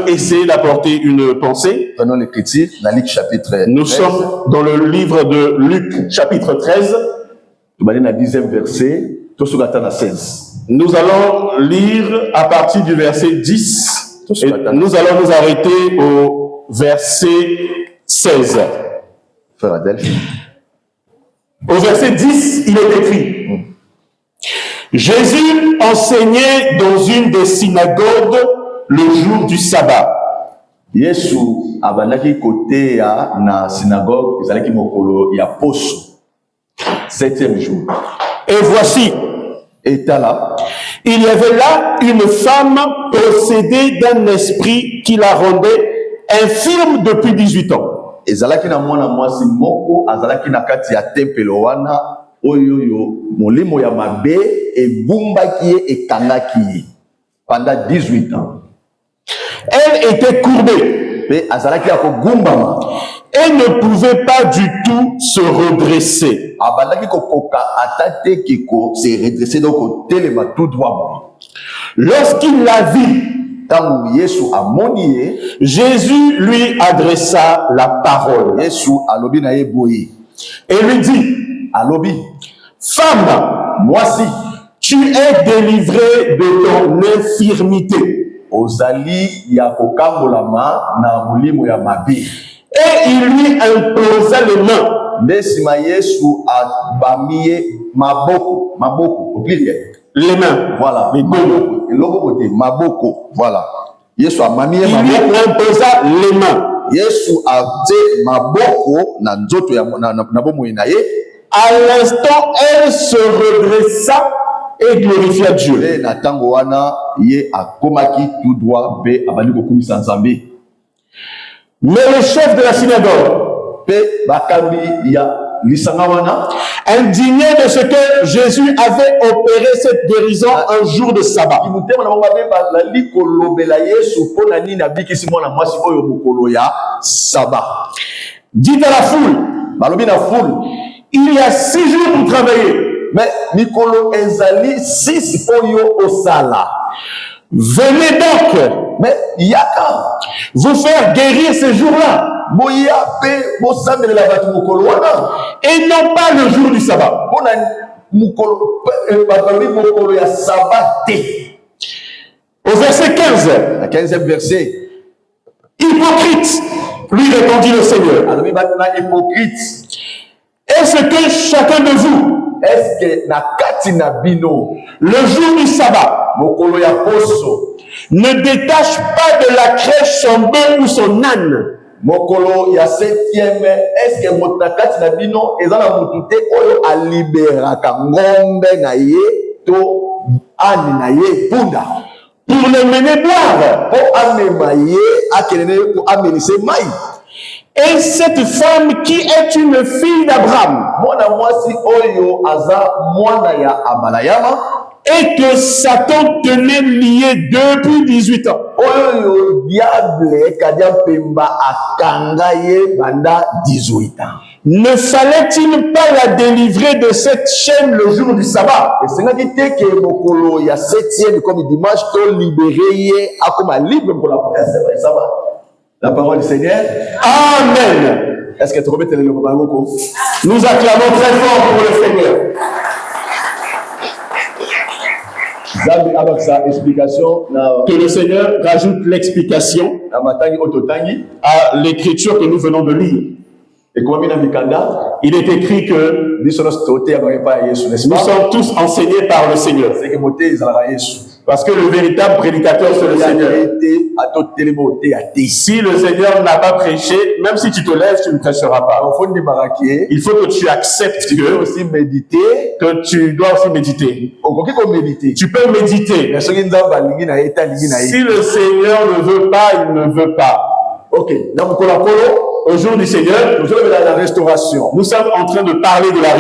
essayer d'apporter une pensée. Prenons l'écriture dans Luc chapitre 13. Nous sommes dans le livre de Luc chapitre 13. Nous allons dans le 10e verset, tout ce qu'on a 16. Nous allons lire à partir du verset 10 et nous allons nous arrêter au verset 16. Frère Adèle. Au verset 10, il est écrit: Jésus enseignait dans une des synagogues le jour du sabbat. Yesu abandaki côté ya na synagogue ezalaki mokolo ya poso 7e jour. Et voici, là, il y avait là une femme possédée d'un esprit qui la rendait infirme depuis 18 ans. ezalaki na mwana mwasi moko azalaki na kati ya tempelo wana oyoyo molimo ya mabe ebumbaki ye ekangaki ye pendant 18 ans. Elle était courbée. Mais azalaki ya kogumbama. Elle ne pouvait pas du tout se redresser. Abandaki kokoka atate kiko se redresser donc telema tout droit. Lorsqu'il la vit, Jésus lui adressa la parole et lui dit: Femme, voici, tu es délivrée de ton infirmité. Et il lui imposa les mains. Les mains, voilà, les deux. Maboko, voilà. Yesu amami il lui imposa les mains. Yesu a dit maboko na nzoto ya na bomo na ye. À l'instant, elle se redressa et glorifia Dieu. Et na tango wana ye akomaki tout droit be abandi kokumisa Nzambe. Mais le chef de la synagogue, pe bakambi ya indigné de ce que Jésus avait opéré cette guérison un jour de sabbat, dit à la foule: il y a 6 jours pour travailler, mais Mikolo ezali 6 oyo osala. Venez donc, mais yaka vous faire guérir ces jours-là, et non pas le jour du sabbat. Au verset 15, le 15e verset, hypocrite, lui répondit le Seigneur, est-ce que chacun de vous, est-ce que na katina bino le jour du sabbat mokolo ya poso ne détache pas de la crèche son bœuf ou son âne? Mokolo ya 7e, est-ce que mota katina bino ezana mutute oyo aliberaka ngombe na ye to ane na ye punda pour le mener boire, po amema ye akelene ko amenise mai? Et cette femme qui est une fille d'Abraham, et que Satan tenait lié depuis 18 ans, ne fallait-il pas la délivrer de cette chaîne le jour du sabbat? La parole du Seigneur. Amen. Est-ce que tu remets le Babako? Nous acclamons très fort pour le Seigneur. Que le Seigneur rajoute l'explication à l'écriture que nous venons de lire. Il est écrit que nous sommes tous enseignés par le Seigneur. Parce que le véritable prédicateur, c'est le Seigneur. Si le Seigneur n'a pas prêché, même si tu te lèves, tu ne prêcheras pas. Il faut que tu acceptes que tu dois aussi méditer. Tu peux méditer. Si le Seigneur ne veut pas, il ne veut pas. Ok. Au jour du Seigneur, nous sommes dans la restauration. Nous sommes en train de parler de la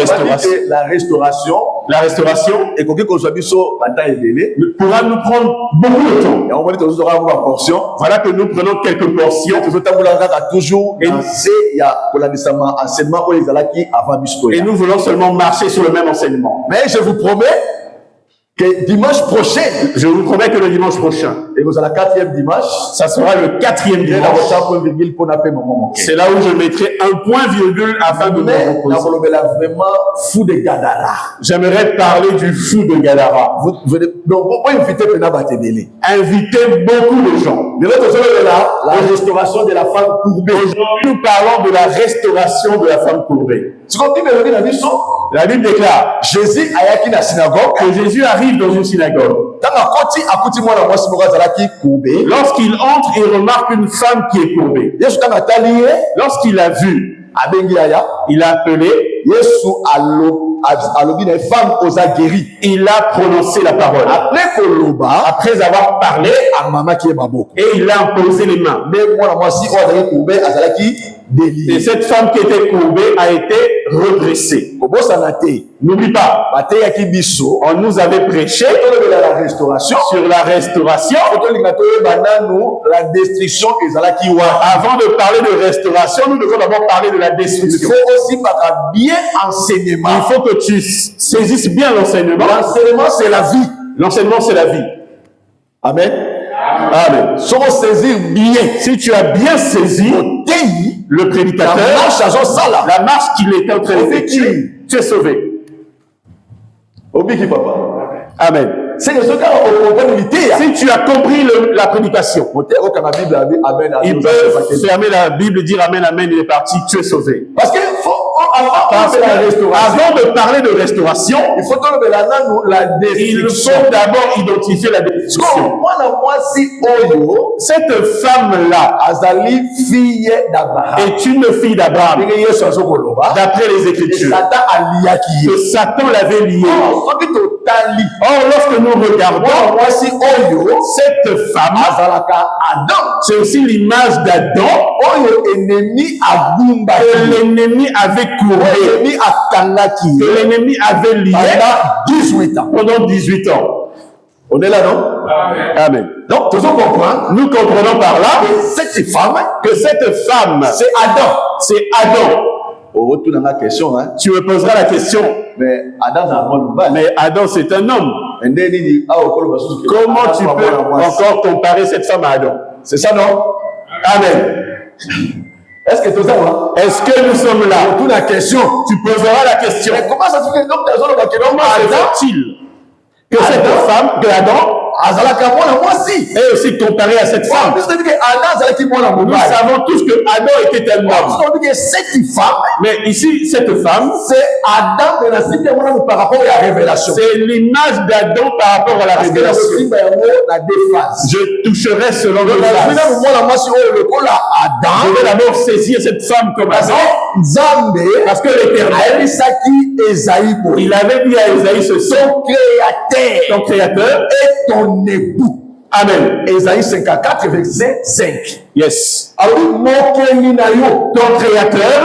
restauration. La restauration et pourra nous prendre beaucoup de temps. Voilà que nous prenons quelques portions. Et nous voulons seulement marcher sur le même enseignement. Mais je vous promets, que dimanche prochain, je vous promets que le dimanche prochain, et vous avez la 4e dimanche, ça sera le 4e dimanche. C'est là où je mettrai un point virgule afin de me reposer. Vraiment fou de Gadara. J'aimerais parler du fou de Gadara. Donc, on peut inviter inviter beaucoup de gens. La restauration de la femme courbée. Aujourd'hui, nous parlons de la restauration de la femme courbée. La Bible déclare Jésus que Jésus arrive dans une synagogue. Lorsqu'il entre, il remarque une femme qui est courbée. Lorsqu'il a vu, il a appelé, il a prononcé la parole. Après avoir parlé, et il a imposé les mains. Et cette femme qui était courbée a été redressée. N'oublie pas, on nous avait prêché sur la restauration, la destruction. Avant de parler de restauration, nous devons d'abord parler de la destruction. Il faut aussi bien enseignement. Il faut que tu saisisses bien l'enseignement. L'enseignement, c'est la vie. L'enseignement, c'est la vie. Amen. Amen. Si tu as bien saisi le prédicateur, la marche qu'il était en train d'effectuer, tu es sauvé. Amen. Si tu as compris la prédication, il peut fermer la Bible et dire Amen, Amen, il est parti, tu es sauvé. Parce que avant de parler de restauration, il faut d'abord identifier la destruction. Cette femme-là est une fille d'Abraham, d'après les Écritures, que Satan l'avait liée. Or, lorsque nous regardons cette femme, c'est aussi l'image d'Adam que l'ennemi avait couru, que l'ennemi avait lié pendant 18 ans. On est là, non? Amen. Donc, nous comprenons par là que cette femme, c'est Adam. C'est Adam. Tu me poseras la question. Mais Adam, c'est un homme. Comment tu peux encore comparer cette femme à Adam? C'est ça, non? Amen. Est-ce que nous sommes là? Pour la question. Tu poseras la question. Mais comment ça se fait que cette femme, que Adam, est aussi comparé à cette femme? Nous savons tous que Adam était un homme. Mais ici, cette femme, c'est Adam par rapport à la révélation. C'est l'image d'Adam par rapport à la révélation. Je toucherai selon le phrases. Je vais d'abord saisir cette femme comme Adam. Parce que l'Éternel, il avait dit à Esaïe ceci: ton créateur est ton époux. Amen. Esaïe 54, verset 5. Yes. Alors, ton créateur,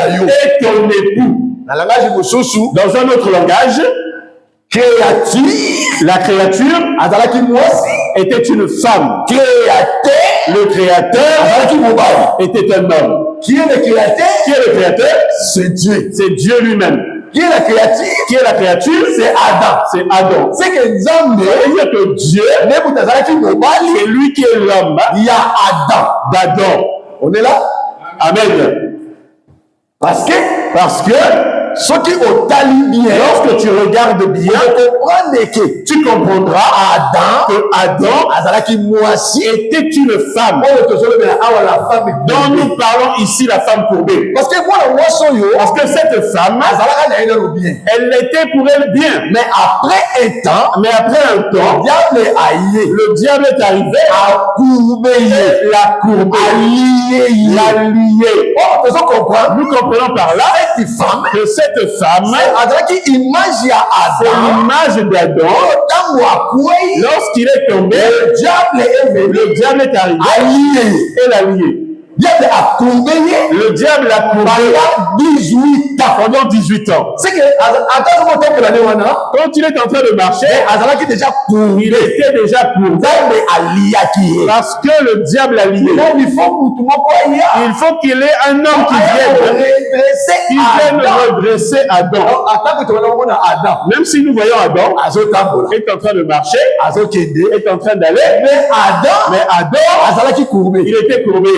est ton époux. Dans un autre langage, la créature était une femme. Le créateur était un homme. Qui est le créateur? C'est Dieu. C'est Dieu lui-même. Qui est la créature? C'est Adam. C'est Adam. C'est que Dieu, c'est lui qui est l'homme. Il y a Adam. D'Adam. On est là? Amen. Parce que ce qui au tali bien, lorsque tu regardes bien, tu comprendras que Adam était une femme. Dont nous parlons ici la femme courbée. Parce que cette femme, elle était pour elle bien. Mais après un temps, le diable est arrivé à courber, la courber, la lier. Nous comprenons par là que cette femme, c'est l'image d'Adam. Lorsqu'il est tombé, le diable est arrivé et l'a lié. Le diable a courbé pendant 18 ans. C'est que quand il est en train de marcher, il était déjà courbé parce que le diable a lié. Il faut qu'il ait un homme qui vienne Ils viennent redresser Adam. Même si nous voyons Adam est en train de marcher, est en train d'aller, mais Adam, il était courbé.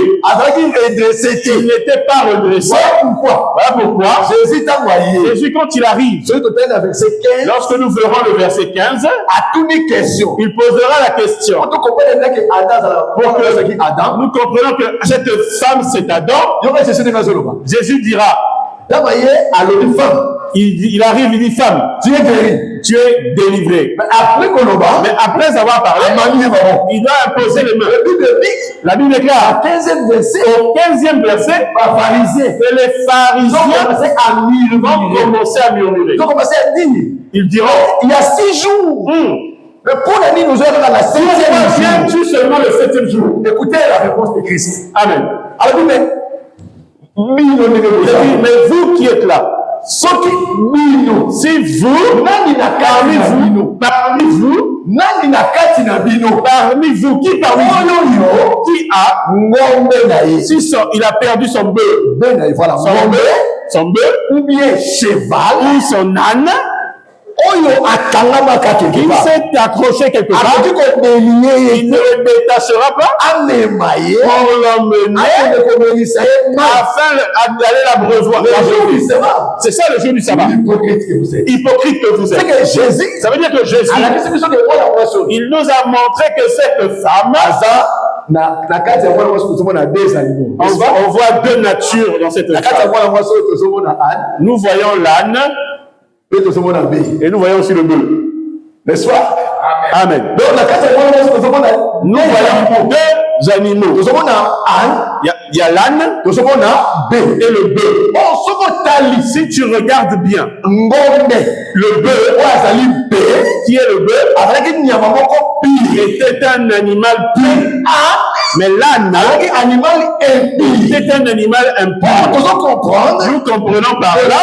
Il n'était pas redressé. Voilà pourquoi Jésus, quand il arrive, lorsque nous verrons le verset 15, il posera la question. Pour que nous comprenions que cette femme, c'est Adam. Jésus dira, il arrive, il dit, femme, tu es guérie, tu es délivré. Mais après avoir parlé, il doit imposer les mains. La Bible déclare au 15e verset que les pharisiens vont commencer à murmurer. Ils diront, il y a 6 jours. Mais pour la nuit, nous sommes dans la 7e jour. Seulement le 7e jour. Écoutez la réponse de Christ. Amen. Alors, mais vous qui êtes là, si vous, parmi vous, qui il a perdu son bœuf, ou bien cheval, ou son âne, il s'est accroché quelque part, il ne le détachera pas pour l'emmener afin d'aller l'abreuvoir. C'est ça le jour du sabbat. Hypocrite que vous êtes. Ça veut dire que Jésus, il nous a montré que cette femme, on voit deux natures dans cette femme. Nous voyons l'âne et nous voyons aussi le bœuf. N'est-ce pas? Amen. Donc, nous voyons deux animaux. Il y a l'âne et le bœuf. Si tu regardes bien, le bœuf, qui est le bœuf, était un animal pur. Mais l'âne était un animal impur. Nous comprenons par là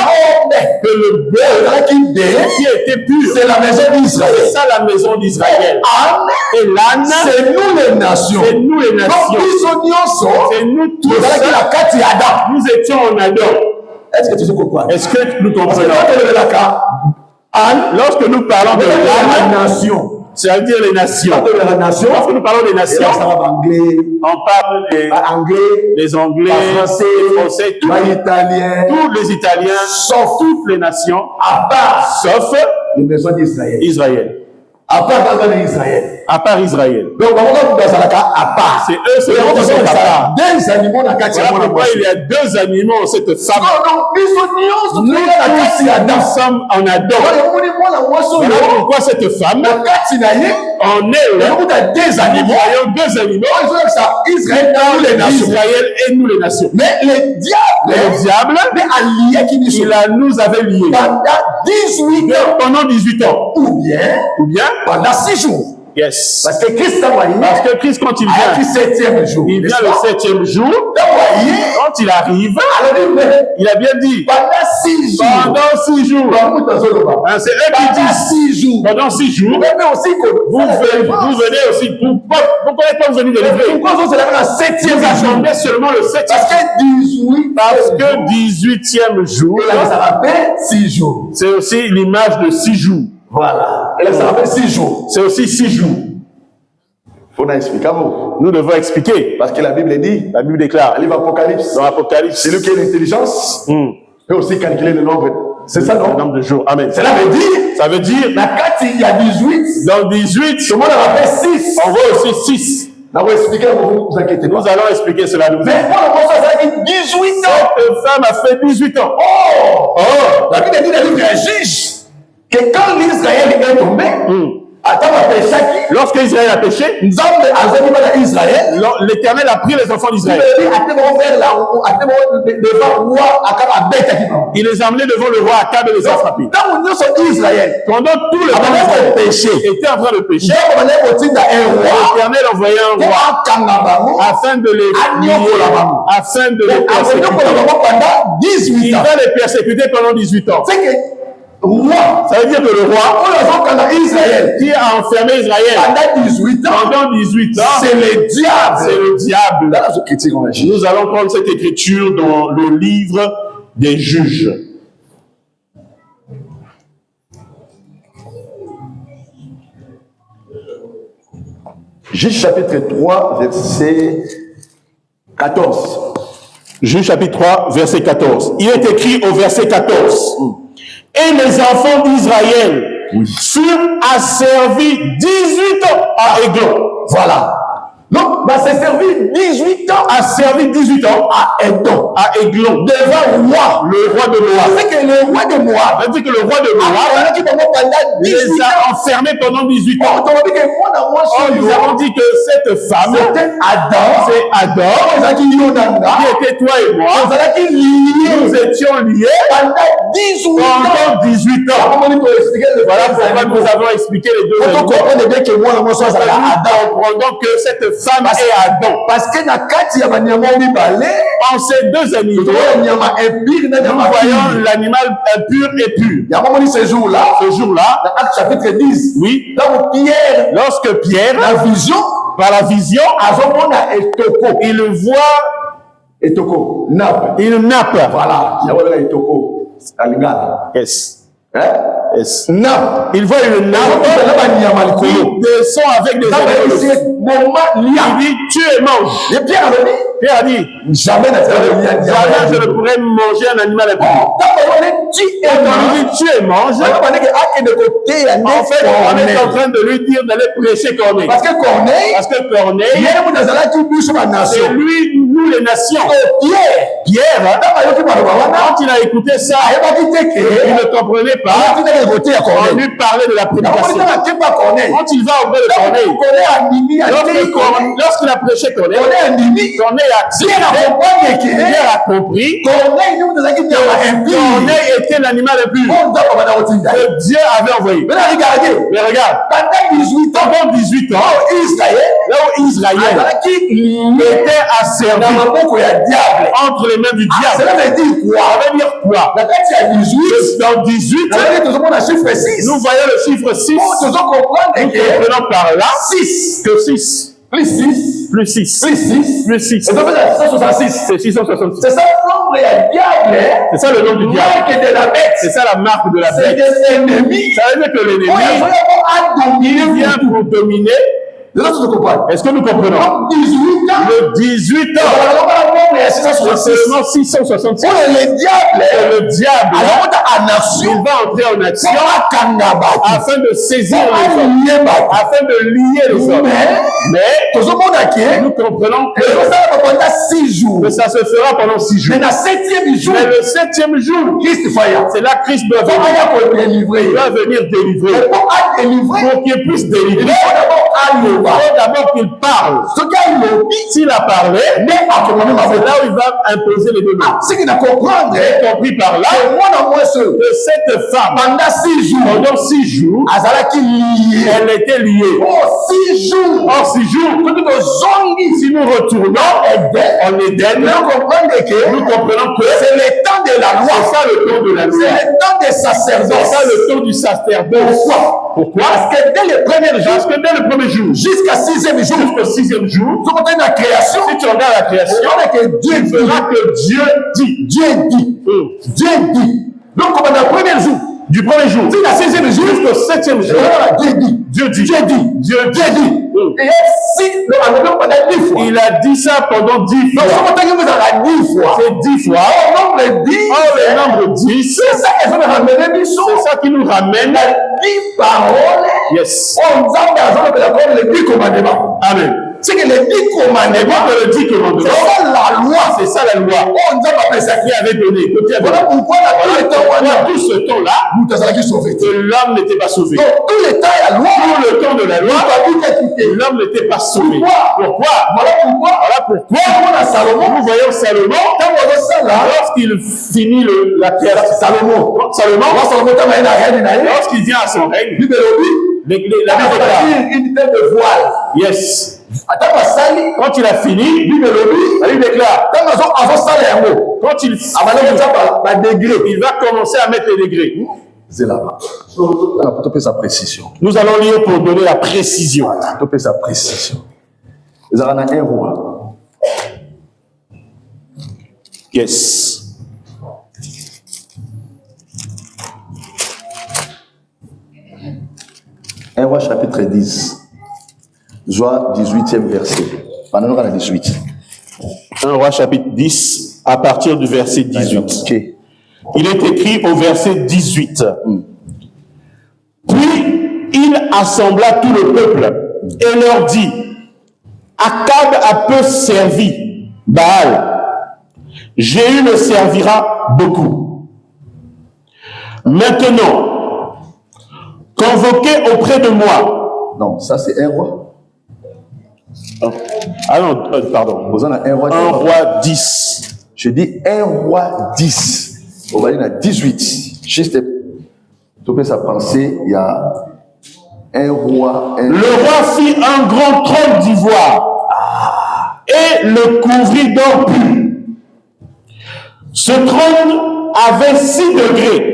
que le bœuf qui était pur, c'est la maison d'Israël. C'est ça la maison d'Israël. Et l'âne, c'est nous les nations. C'est nous les nations. C'est nous tous. Nous étions en Adam. Est-ce que tu comprends? Est-ce que nous comprenons? Lorsque nous parlons de la nation, c'est-à-dire les nations. Lorsque nous parlons des nations, on parle des Anglais, les Anglais, les Français, tous les Italiens, sauf toutes les nations, sauf les maisons d'Israël. Israël. À part Israël. Donc, c'est eux qui sont à part. Deux animaux dans voilà pourquoi il y a deux animaux, cette femme. Nous sommes en Adam. Voilà pourquoi cette femme, on est là. Nous voyons deux animaux. Israël et nous les nations. Mais le diable, il nous avait liés pendant 18 ans. Ou bien pendant 6 jours. Yes. Parce que Christ, quand il vient, il vient le 7e jour. Quand il arrive, il a bien dit pendant 6 jours. C'est eux qui disent pendant 6 jours. Vous venez aussi. Pourquoi est-ce que vous venez de livrer? Pourquoi c'est la 7e jour? Vous attendez seulement le 7e. Parce que 18e jour, ça rappelle 6 jours. C'est aussi l'image de 6 jours. Voilà. Et là, ça rappelle 6 jours. C'est aussi 6 jours. Faut expliquer. Nous devons expliquer. Parce que la Bible dit. La Bible déclare. Livre Apocalypse. Dans l'Apocalypse. C'est lui qui a l'intelligence. Peut aussi calculer le nombre. C'est ça, non? Le nombre de jours. Amen. Cela veut dire. Ça veut dire. Il y a 18. Dans 18. Tout le monde rappelle 6. On voit aussi 6. Nous allons expliquer, vous inquiétez pas. Nous allons expliquer cela. Mais pour le moment, ça a dit 18 ans. Cette femme a fait 18 ans. La Bible dit dans le livre d'un juge que quand l'Israël est tombé, lorsque Israël a péché, l'Éternel a pris les enfants d'Israël. Il les a emmenés devant le roi Akab et les a frappés. Pendant tout le temps péché était en train de pécher, l'Éternel envoyait un roi afin de les afin de les persécuter. Il va les persécuter pendant 18 ans. Ça veut dire que le roi qui a enfermé Israël pendant 18 ans, c'est le diable. C'est le diable. Nous allons prendre cette écriture dans le livre des juges. Juge chapitre 3, verset 14. Juge chapitre 3, verset 14. Il est écrit au verset 14. Et les enfants d'Israël furent asservis 18 ans à Églon. Voilà. Donc, bah, c'est servi 18 ans. Asservi 18 ans à Édom. À Églon. Devant le roi de Moab. C'est que le roi de Moab. C'est que le roi de Moab les a enfermés pendant 18 ans. Nous avons dit que cette femme, c'est Adam, qui était toi et moi. Nous étions liés pendant 18 ans. Voilà pourquoi nous avons expliqué les deux éléments. Comprenons que cette femme est Adam. Parce que en ces deux animaux, nous voyons l'animal impur et pur. Ce jour-là, dans Acte chapitre 10, oui, lorsque Pierre, par la vision, il voit une nappe. Voilà, yes. Yes. Il voit une nappe qui descend avec des animaux. Il dit, tu es mange. Pierre a dit, jamais je ne pourrais manger un animal impur. Il dit, tu es mange. En fait, on est en train de lui dire d'aller prêcher Corneille. Parce que Corneille, c'est lui, nous les nations. Pierre, quand il a écouté ça, il ne comprenait pas. On lui parlait de la prédication. Quand il va au vrai de Corneille, lorsqu'il a prêché Corneille a accepté. Pierre a compris. Corneille était l'animal le plus que Dieu avait envoyé. Mais regarde, pendant 18 ans, là où Israël était asservi entre les mains du diable. Ça veut dire quoi? Dans 18, nous voyons le chiffre 6. Nous comprenons par là 6. Que 6. Plus 6. Plus 6. Plus 6. Plus 6. C'est 666. C'est ça le nombre du diable. C'est ça le nom du diable. C'est ça la marque de la bête. Ça veut dire que l'ennemi, il vient pour dominer. Est-ce que nous comprenons? Le 18 ans. C'est seulement 666. Le diable, il va entrer en action afin de saisir les hommes, afin de lier les hommes. Mais nous comprenons que ça se fera pendant 6 jours. Mais le 7e jour, c'est là que Christ doit venir délivrer. Pour qu'il puisse délivrer, il faut d'abord qu'il parle. S'il a parlé, c'est là où il va imposer les deux mains. Ce qu'il a compris par là, que cette femme, pendant 6 jours, elle était liée. Or 6 jours, si nous retournons en Éden, nous comprenons que c'est le temps de la loi. C'est ça le temps de la loi. C'est le temps des sacerdoces. C'est ça le temps du sacerdoce. Pourquoi? Parce que dès le premier jour, jusqu'à 6e jour, si tu regardes la création, tu verras que Dieu dit. Donc, comme dans le premier jour, du premier jour, c'est la 6e jour jusqu'au 7e jour, Dieu dit. Et si, il a dit ça pendant 10 fois. C'est 10 fois. Or, le nombre 10, c'est ça qui nous ramène à 10 paroles. Yes. Les 10 commandements. Amen. C'est que les 10 commandements, c'est ça la loi. Qui avait donné. Voilà pourquoi tout ce temps-là, l'homme n'était pas sauvé. Donc, tout le temps de la loi, l'homme n'était pas sauvé. Pourquoi? Voilà pourquoi nous voyons Salomon, lorsqu'il finit la création, lorsqu'il vient à son règne, la une tête de voile. Yes. Quand il a fini, il déclare. Quand il va commencer à mettre les degrés. C'est là-bas. Sa précision. Nous allons lire pour donner la précision. Sa précision. Ils ont un roi. Yes. 1 Roi chapitre 10. Joie 18e verset. Pendant le 18. 1 Roi chapitre 10, à partir du verset 18. Okay. Il est écrit au verset 18. Puis il assembla tout le peuple et leur dit, Akab a peu servi Baal, Jéhu le servira beaucoup. Maintenant, convoquez auprès de moi. Non, ça c'est 1 roi. Ah non, pardon. Vous en avez 1 roi. 1 roi 10. Je dis 1 roi 10. On va dire 18. Juste pour sa pensée, il y a un roi. Le roi fit un grand trône d'ivoire et le couvrit d'or pur. Ce trône avait 6 degrés.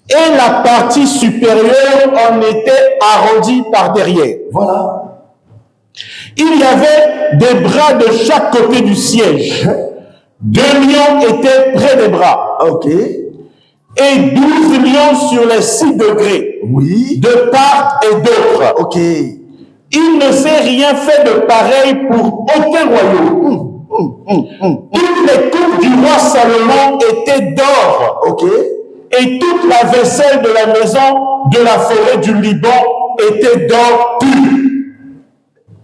Et la partie supérieure en était arrondie par derrière. Voilà. Il y avait des bras de chaque côté du siège. 2 lions étaient près des bras. Ok. Et 12 lions sur les 6 degrés. Oui. De part et d'autre. Ok. Il ne s'est rien fait de pareil pour aucun royaume. Toutes les coupes du roi Salomon étaient d'or. Ok. Et toute la vaisselle de la maison de la forêt du Liban était d'or pur.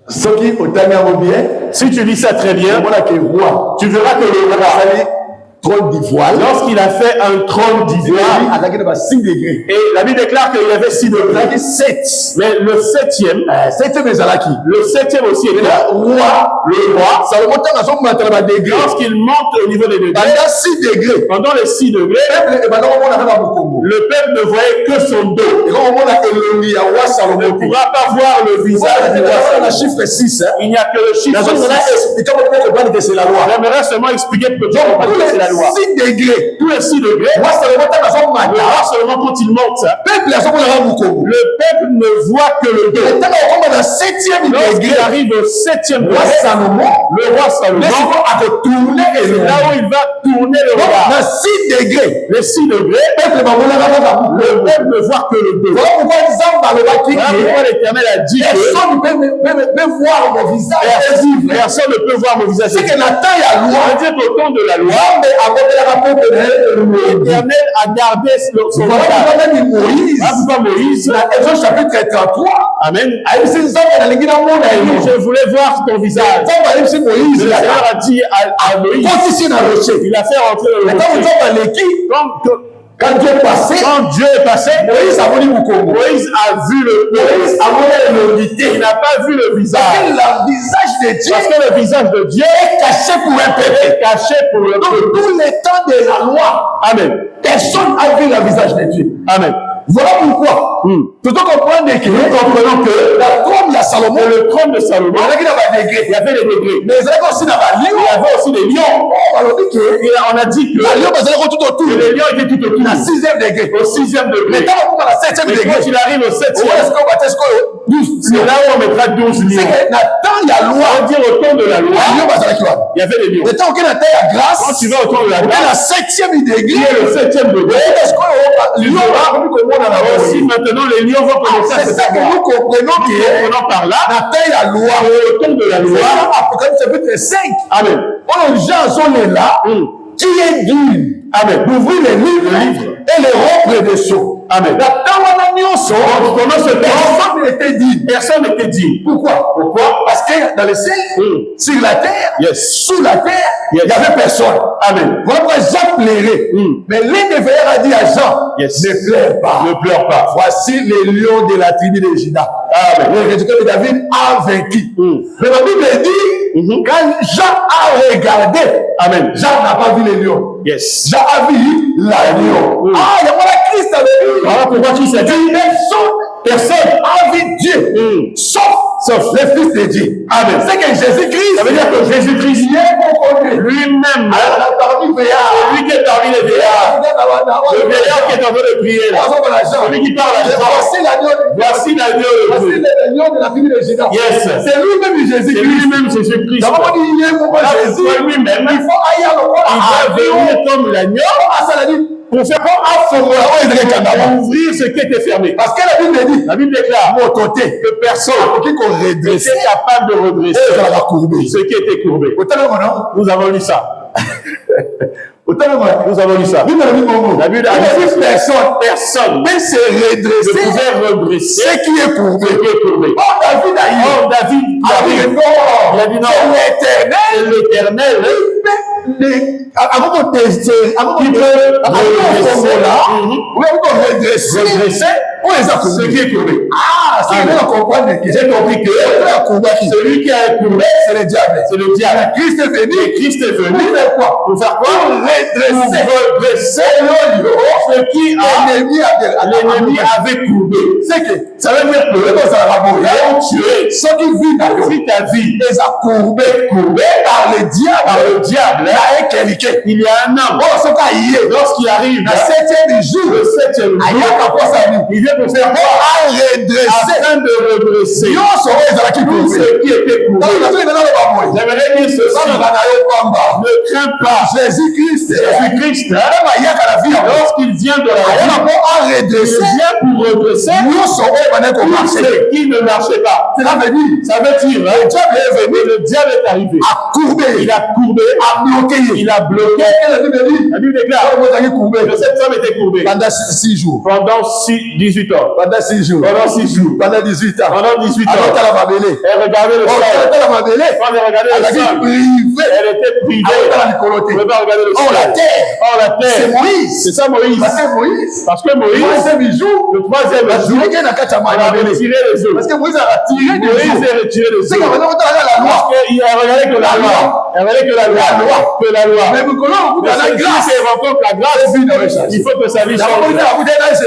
Ce qui au bien. Si tu lis ça très bien, Roi. tu verras que le roi, Trône d'ivoire. lorsqu'il a fait un trône d'ivoire, à 6 degrés. et la Bible déclare qu'il y avait 6 degrés. 7. Mais le 7e, 7e Ezalaki. le 7e aussi était là. Le roi, Salomon a degrés. lorsqu'il monte au niveau des degrés, Pendant 6 degrés. pendant les 6 degrés, le peuple ne voyait que son dos. On On ne pourra pas voir le visage du roi Salomon. chiffre 6. Il n'y a que le chiffre 6. C'est la loi. J'aimerais seulement expliquer que c'est la loi. 6 degrés. Tous les 6 degrés, le roi seulement quand il monte, le peuple ne voit que le dos. Lorsqu'il arrive au 7e degré, le roi Salomon, c'est là où il va tourner le regard. 6 degrés. Les 6 degrés, le peuple ne voit que le dos. Voilà pourquoi l'Éternel a dit que personne ne peut voir mon visage. C'est-à-dire qu'au temps de la loi, l'Éternel a gardé son visage. Pourquoi Moïse, chapitre 33. Amen. Je voulais voir ton visage. Le Seigneur a dit à Moïse, il a fait rentrer le rocher. Quand Dieu est passé, Moïse a vu il n'a pas vu le visage. Parce que le visage de Dieu est caché pour un peuple. Donc, tout le temps de la loi, Amen. personne n'a vu le visage de Dieu. Amen. Voilà pourquoi. Nous comprenons que le trône de Salomon, il y avait des degrés. Mais il y avait aussi des lions. On a dit que les lions étaient tout autour. Au 6e degré. Mais quand il arrive au 7e, c'est là où on mettra 12 lions. On dit au temps de la loi, il y avait des lions. Quand tu vas au temps de la grâce, il y a le 7e degré. Aussi maintenant les lions vont commencer à se faire. Nous comprenons par là au temps de la loi. Chapitre 5. Amen. Les gens sont là qui est dur. Amen. D'ouvrir les livres et les rompre des sceaux. Amen. Pendant ce temps, personne n'était digne. Pourquoi? Parce que dans le ciel, sur la terre, sous la terre, il n'y avait personne. Amen. Voilà pourquoi Jean pleurait. Mais l'un des veilleurs a dit à Jean, ne pleure pas. Ne pleure pas. Voici les lions de la tribu de Juda. Amen. Le résultat de David a vaincu. Mais la Bible dit, quand Jean a regardé, Amen. Jean n'a pas vu les lions. Jean a vu l'agneau. Il y a moi la Christ avec lui. Voilà pourquoi tu sais dit, personne a vu Dieu, sauf le Fils de Dieu. Amen. C'est que Jésus-Christ, ça veut dire que Jésus-Christ lui-même, lui qui est parmi les veillards, le veillard qui est en train de prier là, celui qui parle à Jean, voici l'agneau de la tribu de Juda. C'est lui-même Jésus-Christ. C'est lui-même Jésus-Christ. Lui-même, il va venir comme l'agneau. Pour faire pour ouvrir ce qui était fermé. Parce que la Bible dit, la Bible déclare que personne n'était capable de redresser ce qui était courbé. Nous avons lu ça. Nous avons lu ça. La Bible a dit personne peut se redresser ce qui est courbé. David il a dit non, c'est l'Éternel redresser ce qui est courbé. J'ai compris que celui qui a courbé, c'est le diable. Christ est venu pour faire quoi? Redresser ce qui l'ennemi avait courbé. Ça veut dire que ceux qui vivent si ta vie les a courbés par le diable, il y a un homme lorsqu'il arrive le septième jour, il vient pour faire quoi? Afin de redresser tout ce qui était courbé. J'aimerais dire ceci. Ne crains pas. Jésus-Christ, lorsqu'il vient de la vie, il vient pour redresser tout ce qui ne marchait pas. Ça veut dire le diable est arrivé. Il a courbé, il a bloqué. La Bible déclare que cette femme était courbée pendant 6 jours. Pendant 18 ans. Pendant 6 jours. Pendant 18 ans. Elle regardait le sol. Quand elle regardait le sol, elle était privée. Elle pouvait pas regarder le sol. La terre. C'est Moïse. C'est ça Moïse. Parce que Moïse, le troisième jour, on avait retiré les eaux. Parce que Moïse a retiré les eaux. Moïse a retiré les eaux. C'est qu'on la loi. Il a regardé que la loi. Il a regardé que la loi. Mais vous connaissez la grâce. Si rencontre la grâce, il faut que sa vie change.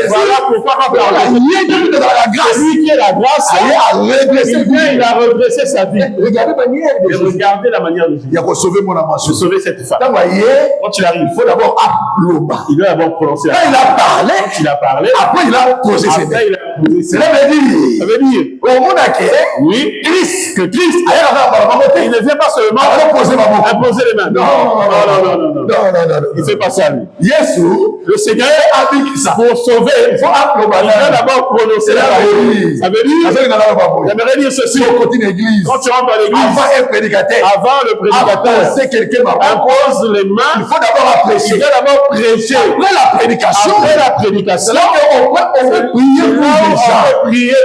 Voilà pourquoi on parle. Celui qui est la grâce, il a redressé sa vie. Regardez la manière de vivre. De sauver cette femme. Quand il arrive, il faut d'abord appeler. Il doit d'abord prononcer. Quand il a parlé, après il a posé ses mains. Ça veut dire oui, Christ, il ne vient pas seulement imposer les mains. Non. Il ne fait pas ça, lui. Le Seigneur a dit ça. Pour sauver, il faut d'abord prononcer la parole. Ça veut dire, j'aimerais dire ceci. Quand tu rentres dans l'église, avant le prédicateur impose les mains, il faut d'abord prêcher. Après la prédication, on peut prier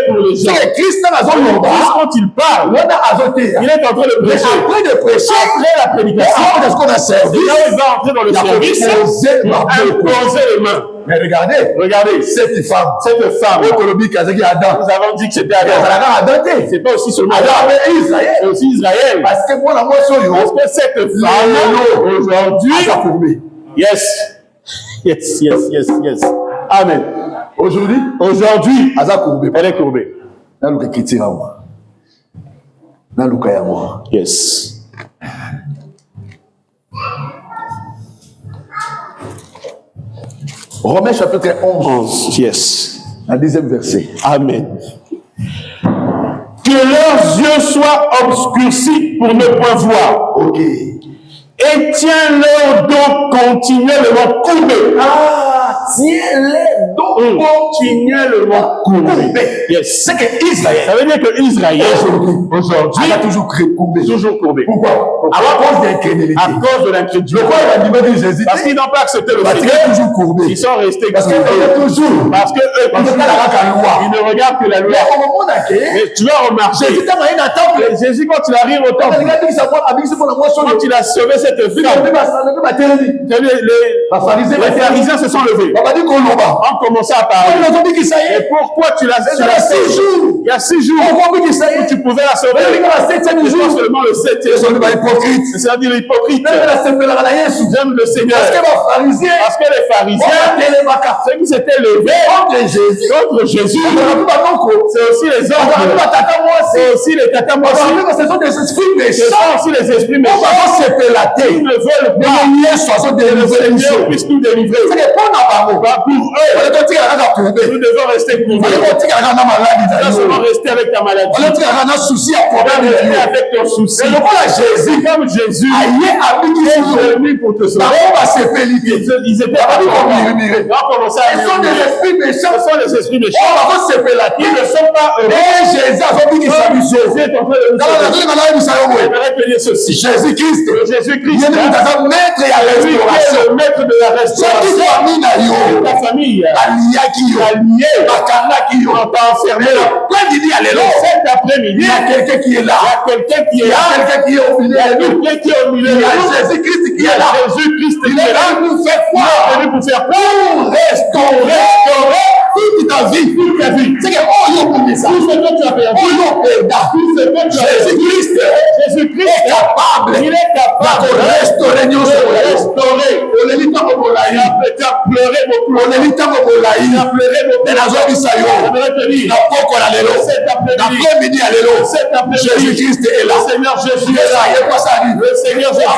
pour les gens. Christ, quand il parle, il est en train de prêcher. Après la prédication, il va entrer dans le service pour imposer les mains. Mais regardez, cette femme, nous avons dit que c'était Adam. C'est pas aussi seulement Adam, c'est aussi Israël. Parce que cette femme, aujourd'hui, yes. Amen. Aujourd'hui, elle est courbée. Yes. Romains chapitre 11. Yes. Le 10e verset. Amen. Que leurs yeux soient obscurcis pour ne point voir. Ok. Et tiens-leur donc continuellement courbés. Tiens-les donc continuellement courbés. Yes. C'est que Israël. Ça veut dire que Israël aujourd'hui a toujours courbé. Pourquoi? À cause d'incrédulité. À cause de l'incrédulité. Parce qu'ils n'ont pas accepté le Seigneur. Ils sont restés courbés. Parce que eux ils ne regardent que la loi. Mais tu vas remarquer. Jésus, quand il arrive au temple, quand il a sauvé cette femme, les pharisiens se sont levés. On commençait à parler. Et pourquoi tu l'as sauvé? Il y a 6 jours où tu pouvais la sauver. Pas seulement le 7e. C'est-à-dire l'hypocrite. J'aime le Seigneur. Parce que les pharisiens, ceux qui s'étaient levés contre Jésus, c'est aussi les hommes. C'est aussi les tatamossi. Ce sont aussi les esprits méchants. Ils ne veulent pas que le Seigneur puisse nous délivrer. nous devons rester courbés. Nous devons seulement rester avec ta maladie. Rester avec ton souci. Comme Jésus est venu pour te sauver. Ils étaient à commencer à murmurer. Ce sont des esprits méchants. Ils ne sont pas heureux. Jésus est en train de nous sauver. J'aimerais te dire ceci. Jésus-Christ est le maître de la restauration. Ta famille on t'a enfermé. Cet après-midi, il y a quelqu'un qui est là. Il y a quelqu'un qui est là. Il y a quelqu'un qui est au milieu. Il y a Jésus-Christ qui est là. Il est là pour faire quoi? Pour restaurer toute ta vie. C'est que tout ce que tu as perdu. Jésus-Christ est capable. Il est capable de restaurer. Il a pleuré beaucoup. Il a pleuré Jésus-Christ est là. Le Seigneur Jésus est là. Le Seigneur Jésus est là.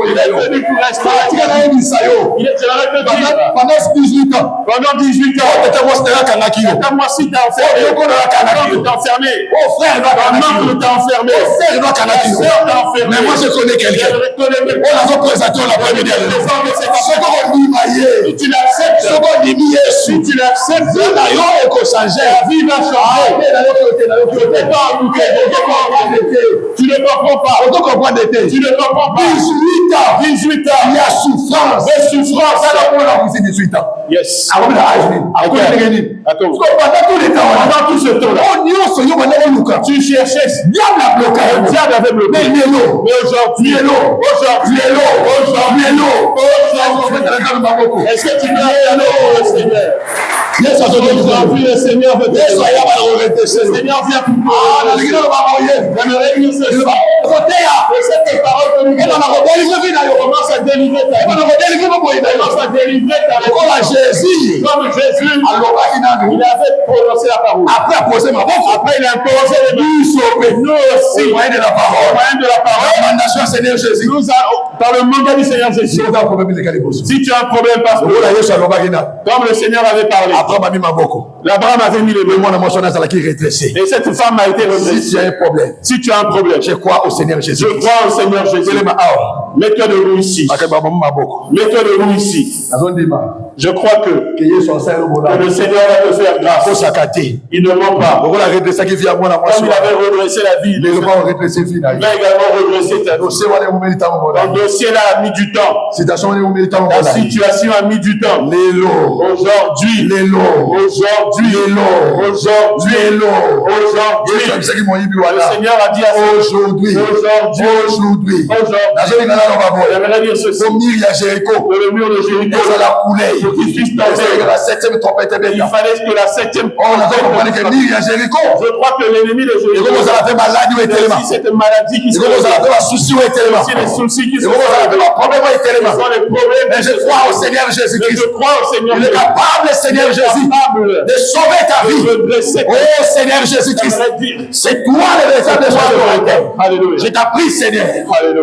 Il est venu pour restaurer. Pendant 18 ans. Pendant 18 ans. Ta moitié t'a enfermé. Oh frère, t'a enfermé. Mais moi je connais quelqu'un. On l'a présenté l'après-midi. Si tu l'acceptes, si tu l'acceptes, la vie va changer. Tu ne comprends pas. Tu ne comprends pas. 18 ans. Il y a souffrance. Des souffrances. 18 ans. Yes. Pendant tout ce temps-là, tu cherchais. Le diable avait bloqué. Mais aujourd'hui, est-ce que tu veux au Seigneur? Aujourd'hui, le Seigneur veut te sauver. Le Seigneur vient pour toi. J'aimerais dire ce soir. Cette parole que nous commence à délivrer ta vie. Comme Jésus, il avait prononcé la parole. Après, il a imposé les mains. Nous aussi, au moyen de la parole, Seigneur Jésus. Par le mandat du Seigneur Jésus. Si tu as un problème, pasteur, comme le Seigneur avait parlé, l'Abraham avait mis les mains. Et cette femme a été redressée. Si tu as un problème, je crois au Seigneur Jésus. Mets-toi debout ici. Mets-toi debout ici. Je crois que le Seigneur va te faire grâce. Il ne ment pas. Comme il avait redressé la vie, il va également redresser ta vie. Ton dossier là a mis du temps. La situation a mis du temps. Aujourd'hui, le Seigneur a dit à aujourd'hui, j'aimerais dire ceci. Le mur de Jéricho, il fallait que la septième trompette. Je crois que l'ennemi de Jéricho, c'est cette maladie qui se c'est les soucis qui se mais je crois au Seigneur Jésus-Christ. Il est capable, Seigneur Jésus, de sauver ta vie. Oh Seigneur Jésus-Christ, c'est toi le véritable Jésus. Je t'en prie, Seigneur.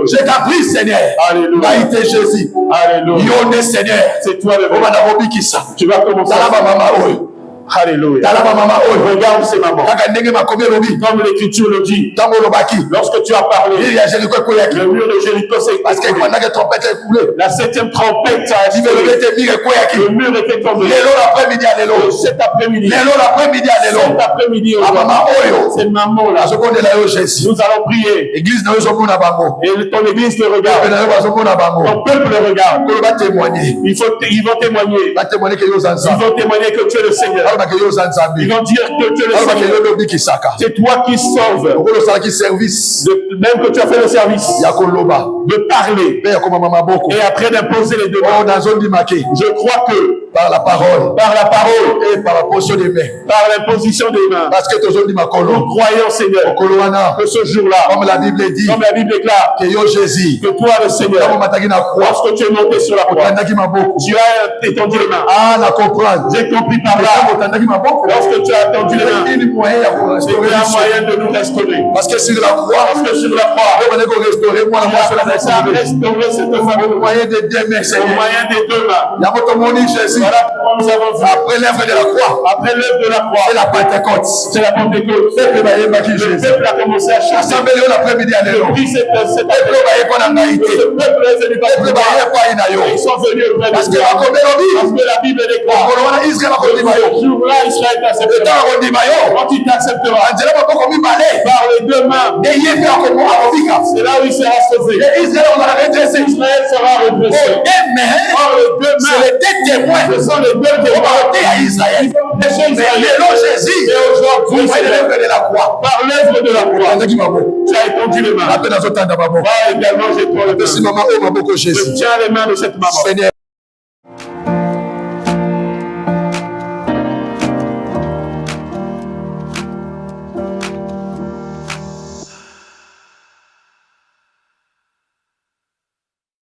Je t'en prie, Seigneur. Maïté Jésus. Alléluia. Seigneur. C'est toi le véritable. Tu vas commencer. Alléluia. Regarde ces mamans. Comme l'écriture le dit. Lorsque tu as parlé, le mur de Jéricho s'est écroulé. La septième trompette a achevé. Le mur était tombé. Cet après-midi. Cette maman là. Nous allons prier. Et ton église le regarde. Ton peuple le regarde. Ils vont témoigner. Ils vont témoigner que tu es le Seigneur. Ils vont dire que tu es le Seigneur. C'est toi qui sauves. Même que tu as fait le service de parler et après d'imposer les demandes. Je crois que par la parole et par la position des mains, par l'imposition des mains, parce que nous croyons, Seigneur, que ce jour-là, comme la Bible déclare, que toi le Seigneur, lorsque tu es monté sur la croix, tu as étendu les mains. J'ai compris par là. Lorsque tu as tendu les mains, c'est un moyen de nous restaurer. Parce que sur la croix, ça a restauré cette famille. Au moyen des deux mains. Voilà pourquoi nous avons vu. Après l'œuvre de la croix. Après l'œuvre de la croix. C'est la Pentecôte. C'est la Pentecôte. Le peuple a commencé à chanter. Assemblée l'après-midi à l'élo. Depuis cette Le peuple est venu par ils sont venus auprès de parce que la Bible déclare. Israël Jour-là, Israël t'acceptera. Quand il t'acceptera, par les deux mains, c'est là où il sera sauvé. Israël sera redressé. Par les deux mains, ce sont les deux témoins à Israël. Mais Jésus, aujourd'hui, par l'œuvre de la croix. Par l'œuvre de la croix, tu as étendu les mains. Moi également, j'ai toi le main. Je tiens les mains de cette maman.